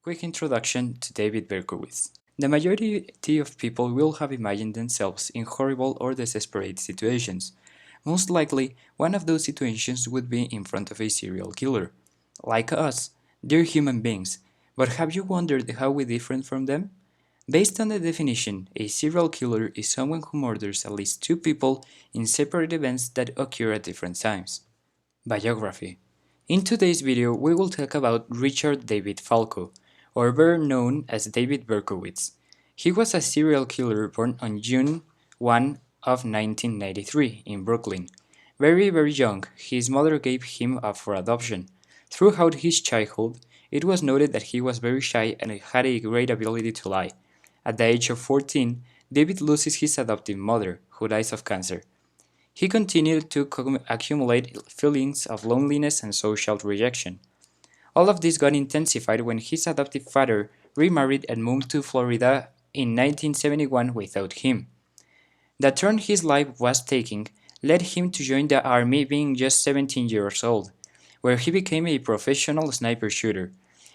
Quick introduction to David Berkowitz. The majority of people will have imagined themselves in horrible or desperate situations. Most likely, one of those situations would be in front of a serial killer. Like us, they're human beings, but have you wondered how we're different from them? Based on the definition, a serial killer is someone who murders at least two people in separate events that occur at different times. Biography. In today's video, we will talk about Richard David Falco, or better known as David Berkowitz. He was a serial killer born on June 1 of 1993 in Brooklyn. Very young, his mother gave him up for adoption. Throughout his childhood, it was noted that he was very shy and had a great ability to lie. At the age of 14, David loses his adoptive mother, who dies of cancer. He continued to accumulate feelings of loneliness and social rejection. All of this got intensified when his adoptive father remarried and moved to Florida in 1971 without him. The turn his life was taking led him to join the army being just 17 years old, where he became a professional sniper shooter.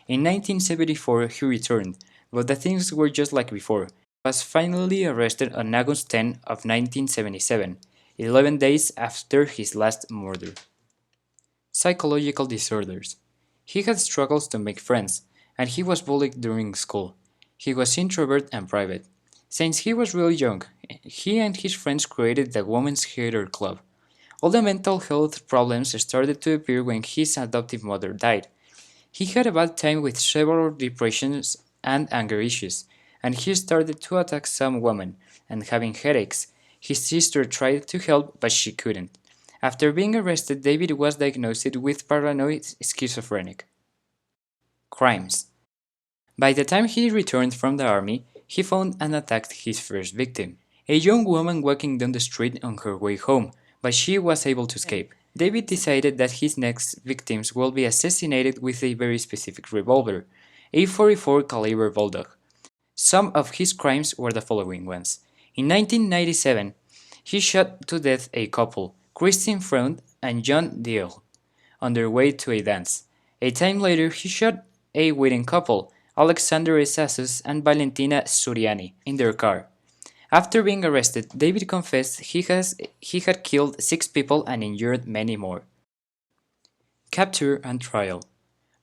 In 1974 he returned, but the things were just like before. He was finally arrested on August 10 of 1977, 11 days after his last murder. Psychological disorders. He had struggles to make friends, and he was bullied during school. He was introvert and private. Since he was really young, he and his friends created the Women's Hater Club. All the mental health problems started to appear when his adoptive mother died. He had a bad time with several depressions and anger issues, and he started to attack some women, and having headaches. His sister tried to help, but she couldn't. After being arrested, David was diagnosed with paranoid schizophrenic. Crimes. By the time he returned from the army, he found and attacked his first victim, a young woman walking down the street on her way home, but she was able to escape. David decided that his next victims will be assassinated with a very specific revolver, a .44 caliber Bulldog. Some of his crimes were the following ones. In 1997, he shot to death a couple, Christine Freund and John Deal, on their way to a dance. A time later, he shot a wedding couple, Alexander Esasus and Valentina Suriani, in their car. After being arrested, David confessed he had killed 6 people and injured many more. Capture and trial.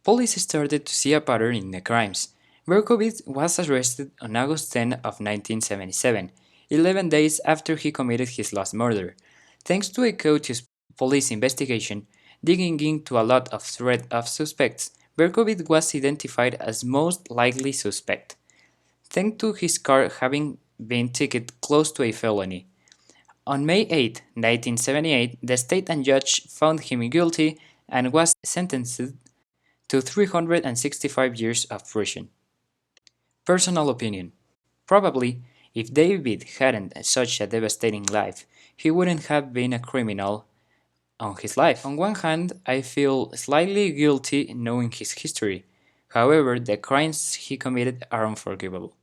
Police started to see a pattern in the crimes. Berkowitz was arrested on August 10 of 1977, 11 days after he committed his last murder. Thanks to a courteous police investigation, digging into a lot of thread of suspects, Berkowitz was identified as most likely suspect, thanks to his car having been ticketed close to a felony. On May 8, 1978, the state and judge found him guilty and was sentenced to 365 years of prison. Personal opinion. Probably, if David hadn't such a devastating life, he wouldn't have been a criminal on his life. On one hand, I feel slightly guilty knowing his history. However, the crimes he committed are unforgivable.